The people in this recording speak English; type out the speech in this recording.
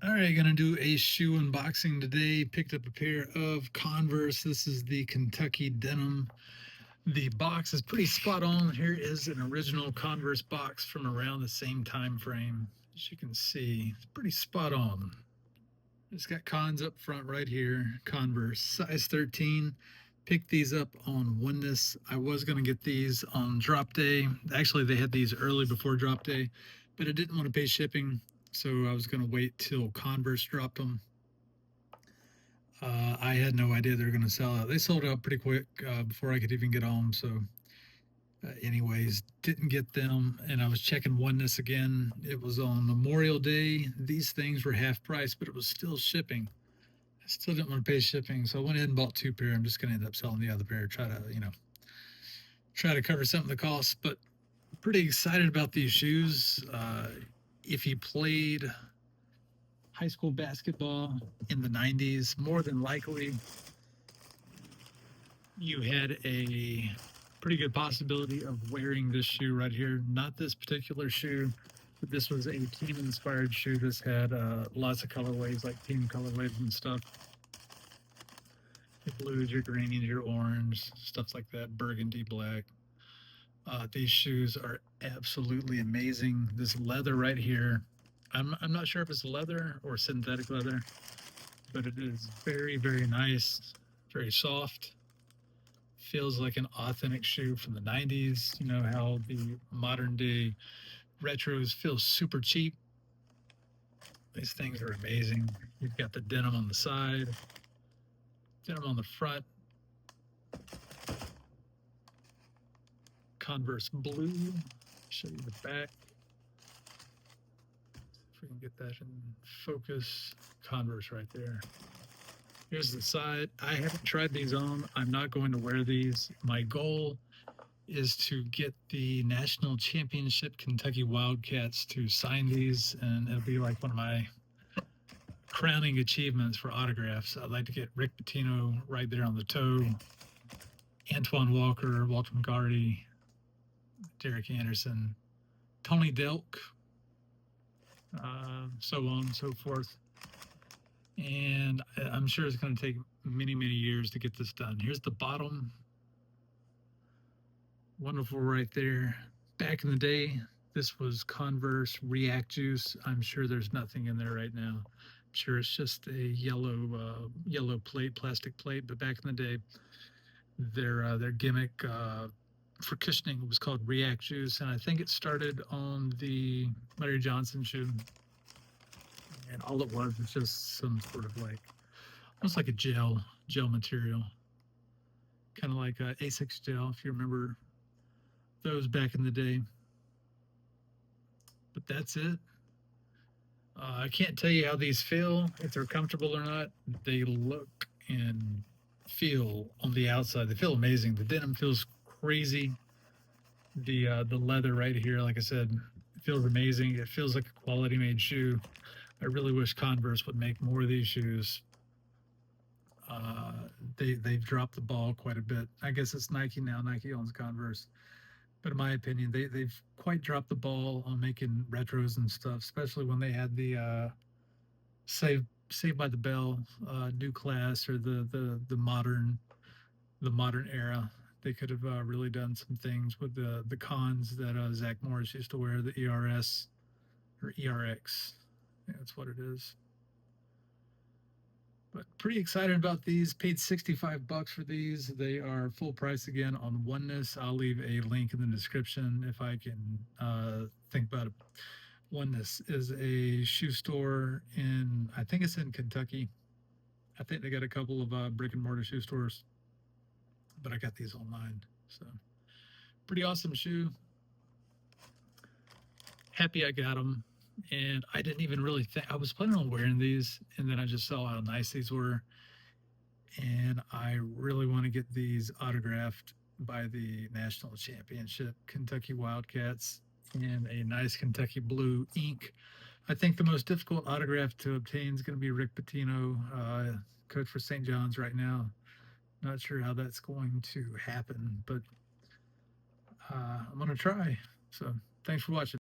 All right, gonna do a shoe unboxing today. Picked up a pair of Converse. This is the Kentucky Denim. The box is pretty spot on. Here is an original Converse box from around the same time frame. As you can see, it's pretty spot on. It's got cons up front right here. Converse, size 13. Picked these up on Oneness. I was gonna get these on drop day. Actually, they had these early before drop day, but I didn't want to pay shipping, so I was gonna wait till Converse dropped them. I had no idea they were going to sell out. They sold out pretty quick before I could even get home. So, anyways, didn't get them. And I was checking Oneness again. It was on Memorial Day. These things were half price, but it was still shipping. I still didn't want to pay shipping. So I went ahead and bought two pair. I'm just going to end up selling the other pair, try to cover some of the costs. But pretty excited about these shoes. If you played high school basketball in the 90s, more than likely you had a pretty good possibility of wearing this shoe right here. Not this particular shoe, but this was a team inspired shoe. This had lots of colorways, like team colorways and stuff. Your blues, your greens, your orange, stuff like that, burgundy, black. These shoes are absolutely amazing. This leather right here, I'm not sure if it's leather or synthetic leather, but it is very, very nice, very soft. Feels like an authentic shoe from the 90s. You know how the modern day retros feel super cheap. These things are amazing. You've got the denim on the side, denim on the front, Converse blue. Show you the back. If we can get that in focus, Converse right there. Here's the side. I haven't tried these on. I'm not going to wear these. My goal is to get the national championship Kentucky Wildcats to sign these, and it'll be like one of my crowning achievements for autographs. I'd like to get Rick Pitino right there on the toe, Antoine Walker, Walter McCarty, Derek Anderson, Tony Delk, so on and so forth. And I'm sure it's going to take many, many years to get this done. Here's the bottom. Wonderful right there. Back in the day, this was Converse React Juice. I'm sure there's nothing in there right now. I'm sure it's just a yellow plate, plastic plate. But back in the day, their gimmick for cushioning was called React Juice, and I think it started on the Larry Johnson shoe. And all it was just some sort of like almost like a gel material, kind of like Asics gel, if you remember those back in the day. But that's it. I can't tell you how these feel, if they're comfortable or not. They look and feel on the outside. They feel amazing. The denim feels crazy. The leather right here, like I said, feels amazing. It feels like a quality made shoe. I really wish Converse would make more of these shoes. They've dropped the ball quite a bit. I guess it's Nike now. Nike owns Converse, but in my opinion, they've quite dropped the ball on making retros and stuff, especially when they had the Saved by the Bell new class or the modern era. They could have really done some things with the cons that Zach Morris used to wear, the ERS or ERX. Yeah, that's what it is. But pretty excited about these. Paid $65 for these. They are full price again on Oneness. I'll leave a link in the description if I can think about it. Oneness is a shoe store in, I think it's in Kentucky. I think they got a couple of brick and mortar shoe stores, but I got these online. So pretty awesome shoe. Happy I got them. And I didn't even really think, I was planning on wearing these, and then I just saw how nice these were. And I really want to get these autographed by the national championship Kentucky Wildcats in a nice Kentucky blue ink. I think the most difficult autograph to obtain is going to be Rick Pitino, coach for St. John's right now. Not sure how that's going to happen, but I'm going to try. So thanks for watching.